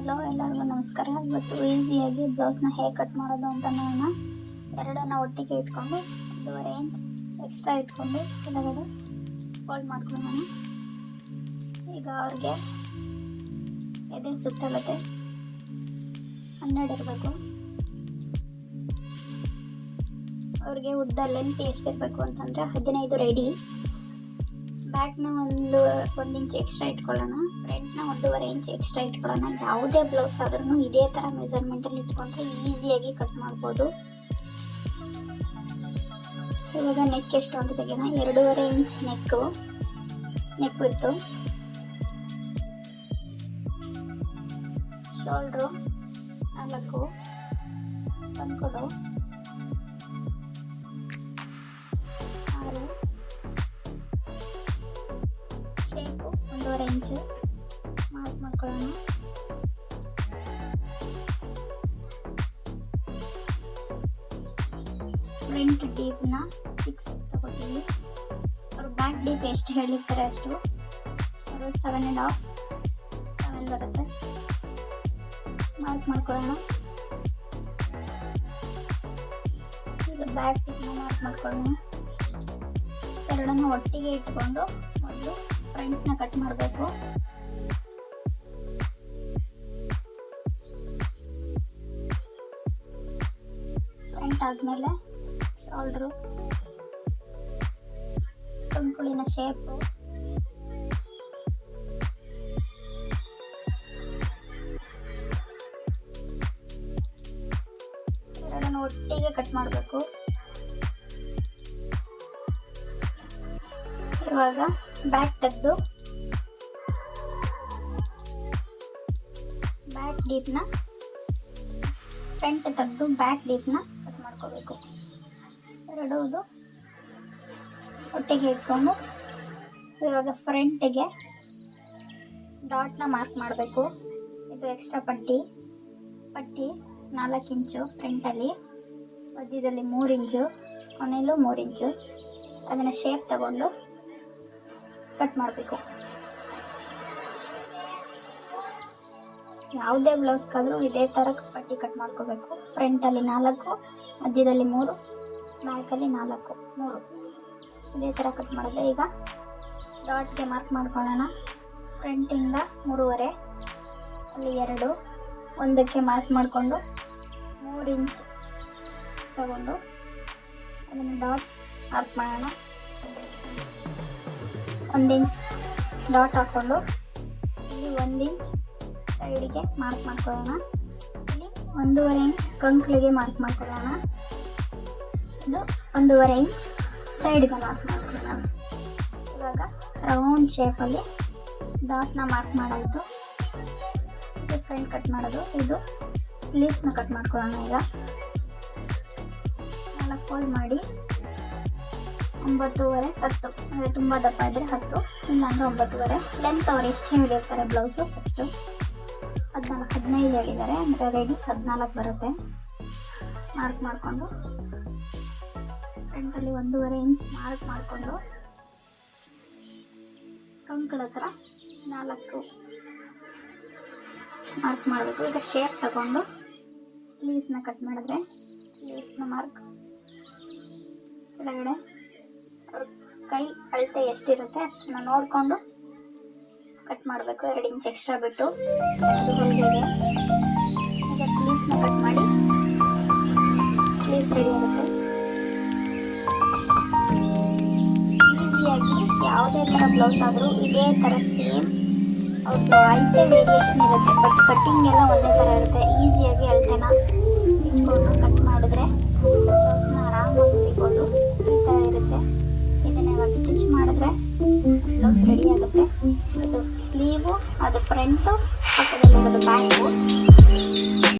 Hello ಎಲ್ಲರಿಗೂ ನಮಸ್ಕಾರ. ಇವತ್ತು ಈಸಿಯಾಗಿ ಬ್ಲೌಸ್ನ ಹೇಗೆ ಕಟ್ ಮಾಡೋದು ಅಂತ ನೋಡೋಣ. ಎರಡನ್ನ ಒಟ್ಟಿಗೆ ಇಟ್ಕೊಂಡು 1.5 ಇಂಚ್ ಎಕ್ಸ್ಟ್ರಾ ಇಟ್ಕೊಂಡು ಕೆಳಗಡೆ ಫೋಲ್ಡ್ ಮಾಡ್ಕೊಳ್ಳೋಣ. ಈಗ ಅವ್ರಿಗೆ ಎದೆ ಸುತ್ತಳತೆ 12 ಇರಬೇಕು. ಅವ್ರಿಗೆ ಉದ್ದ ಲೆಂತ್ ಎಷ್ಟಿರಬೇಕು ಅಂತಂದರೆ 15 ರೆಡಿ. ಬ್ಯಾಕ್ನ ಒಂದು ಇಂಚ್ ಎಕ್ಸ್ಟ್ರಾ ಇಟ್ಕೊಳ್ಳೋಣ. ಫ್ರಂಟ್ನ 1.5 ಇಂಚ್ ಎಕ್ಸ್ಟ್ರಾ ಇಟ್ಕೊಳ್ಳೋಣ. ಯಾವುದೇ ಬ್ಲೌಸ್ ಆದ್ರೂ ಇದೇ ಥರ ಮೆಜರ್ಮೆಂಟಲ್ಲಿ ಇಟ್ಕೊಂಡ್ರೆ ಈಸಿಯಾಗಿ ಕಟ್ ಮಾಡ್ಬೋದು. ಇವಾಗ ನೆಕ್ ಎಷ್ಟು ಅಂತ ತೆಗೆಯೋಣ. 2.5 ಇಂಚ್ ನೆಕ್ ಬಿಟ್ಟು ಶೋಲ್ಡ್ರು 4, ಕಂಕುಳು 6, ಶೇಪು 1.5 ಇಂಚ್ ಮಾರ್ಕ್ ಮಾಡ್ಕೊಳ್ಳೋಣ. ಫ್ರಂಟ್ ಡೀಪ್ನ 6 ತಗೋತೀವಿ. ಅವ್ರು ಬ್ಯಾಕ್ ಡೀಪ್ ಎಷ್ಟು ಹೇಳಿರ್ತಾರೆ ಅಷ್ಟು, ಅವರು 7.5 ಬರುತ್ತೆ. ಮಾರ್ಕ್ ಮಾಡ್ಕೊಳ್ಳೋಣ. ಈಗ ಬ್ಯಾಕ್ ಡೀಪ್ನ ಮಾರ್ಕ್ ಮಾಡ್ಕೊಳ್ಳೋಣ. ಎರಡನ್ನು ಒಟ್ಟಿಗೆ ಇಟ್ಕೊಂಡು ಮೊದಲು ಫ್ರಂಟ್ನ ಕಟ್ ಮಾಡಬೇಕು. ಫ್ರಂಟ್ ಆದಮೇಲೆ ಶೋಲ್ಡ್ರು, ಕಂಕುಳಿನ ಶೇಪು, ಎರಡನ್ನು ಒಟ್ಟಿಗೆ ಕಟ್ ಮಾಡಬೇಕು. ಇವಾಗ ಬ್ಯಾಕ್ ತೆಗೆದು ಬ್ಯಾಕ್ ಡೀಪ್ನ ಫ್ರಂಟ್ ತೆಗೆದು ಬ್ಯಾಕ್ ಡೀಪ್ನ ಕಟ್ ಮಾಡ್ಕೋಬೇಕು. ಎರಡೂ ಒಟ್ಟಿಗೆ ಇಟ್ಕೊಂಡು ಇವಾಗ ಫ್ರಂಟಿಗೆ ಡಾಟ್ನ ಮಾರ್ಕ್ ಮಾಡಬೇಕು. ಇದು ಎಕ್ಸ್ಟ್ರಾ ಪಟ್ಟಿ 4 ಇಂಚು ಫ್ರಂಟಲ್ಲಿ, ಮಧ್ಯದಲ್ಲಿ 3 ಇಂಚು, ಕೊನೆಯಲ್ಲೂ 3 ಇಂಚು. ಅದನ್ನು ಶೇಪ್ ತಗೊಂಡು ಕಟ್ ಮಾಡಬೇಕು. ಯಾವುದೇ ಬ್ಲೌಸ್ಗಾದರೂ ಇದೇ ಥರ ಪಟ್ಟಿ ಕಟ್ ಮಾಡ್ಕೋಬೇಕು. ಫ್ರಂಟಲ್ಲಿ 4, ಮಧ್ಯದಲ್ಲಿ 3, ಬ್ಯಾಕಲ್ಲಿ 4, 3 ಇದೇ ಥರ ಕಟ್ ಮಾಡಿದ್ರೆ ಈಗ ಡಾಟ್ಗೆ ಮಾರ್ಕ್ ಮಾಡ್ಕೊಳ್ಳೋಣ. ಫ್ರಂಟಿಂದ 3.5, ಅಲ್ಲಿ 2, ಒಂದಕ್ಕೆ ಮಾರ್ಕ್ ಮಾಡಿಕೊಂಡು 3 ಇಂಚ್ ತಗೊಂಡು ಅದನ್ನು ಡಾಟ್ ಮಾರ್ಕ್ ಮಾಡೋಣ. 1 ಇಂಚ್ ಡಾಟ್ ಹಾಕ್ಕೊಂಡು ಇಲ್ಲಿ 1 ಇಂಚ್ ಸೈಡಿಗೆ ಮಾರ್ಕ್ ಮಾಡ್ಕೊಳ್ಳೋಣ. ಇಲ್ಲಿ 1.5 ಇಂಚ್ ಕಂಕ್ಳಿಗೆ ಮಾರ್ಕ್ ಮಾಡ್ಕೊಳ್ಳೋಣ. ಇದು 1.5 ಇಂಚ್ ಸೈಡ್ಗೆ ಮಾರ್ಕ್ ಮಾಡ್ಕೊಳ್ಳೋಣ. ಇವಾಗ ರೌಂಡ್ ಶೇಪಲ್ಲಿ ಡಾಟ್ನ ಮಾರ್ಕ್ ಮಾಡಾಯಿತು. ಇದು ಫ್ರಂಟ್ ಕಟ್ ಮಾಡೋದು. ಇದು ಸ್ಲೀವ್ಸ್ನ ಕಟ್ ಮಾಡ್ಕೊಳ್ಳೋಣ. ಈಗ 4 ಫೋಲ್ಡ್ ಮಾಡಿ 9.5 10, ಅಂದರೆ ತುಂಬ ದಪ್ಪ ಇದ್ದರೆ 10, ಇಲ್ಲಾಂದರೆ 9.5. ಲೆಂತ್ ಅವ್ರು ಎಷ್ಟು ಹೇಳಿರ್ತಾರೆ ಬ್ಲೌಸು ಫಸ್ಟು 15 ಹೇಳಿದ್ದಾರೆ, ಅಂದರೆ ರೆಡಿ 14 ಬರುತ್ತೆ. ಮಾರ್ಕ್ ಮಾಡಿಕೊಂಡು ಫ್ರಂಟಲ್ಲಿ 1.5 ಇಂಚ್ ಮಾರ್ಕ್ ಮಾಡಿಕೊಂಡು ಕಂಕಳ ಹತ್ರ 4 ಮಾರ್ಕ್ ಮಾಡಬೇಕು. ಈಗ ಶೇಪ್ ತಗೊಂಡು ಸ್ಲೀವ್ಸ್ನ ಕಟ್ ಮಾಡಿದ್ರೆ ಸ್ಲೀವ್ಸ್ನ ಮಾರ್ಕ್ ಕೆಳಗಡೆ ಕೈ ಅಳತೆ ಎಷ್ಟಿರುತ್ತೆ ಅಷ್ಟನ್ನ ನೋಡಿಕೊಂಡು ಕಟ್ ಮಾಡಬೇಕು. 2 ಇಂಚ್ ಎಕ್ಸ್ಟ್ರಾ ಬಿಟ್ಟು ಹೊಲಿಗೆಗೆ. ಈಗ ಸ್ಲೀವ್ಸ್ನ ಕಟ್ ಮಾಡಿ ಸ್ಲೀವ್ಸ್ ರೆಡಿ ಆಗುತ್ತೆ. ಈಸಿಯಾಗಿ ಯಾವುದೇ ಥರ ಬ್ಲೌಸ್ ಆದರೂ ಇದೇ ಥರ ಸೇಮ್ ಅವ್ರದ್ದು ಅಳತೆ ವೇರಿಯೇಷನ್ ಇರುತ್ತೆ, ಬಟ್ ಕಟ್ಟಿಂಗ್ ಎಲ್ಲ ಒಂದೇ ಥರ ಇರುತ್ತೆ. ಈಸಿಯಾಗಿ ಅಳತೆನ ಇಟ್ಕೊಂಡು ಕಟ್ ಮಾಡಿದ್ರೆ ಬ್ಲೌಸ್ನ ಆರಾಮಾಗಿ ಹೊಲಿಬೋದು. ಈ ಥರ ಇರುತ್ತೆ. ಇದನ್ನ ಇವಾಗ ಸ್ಟಿಚ್ ಮಾಡಿದ್ರೆ ಬ್ಲೌಸ್ ರೆಡಿ ಆಗುತ್ತೆ. ಅದು ಸ್ಲೀವು, ಅದು ಫ್ರಂಟು, ಪಕ್ಕದಲ್ಲಿ ಅದು ಬ್ಯಾಕು.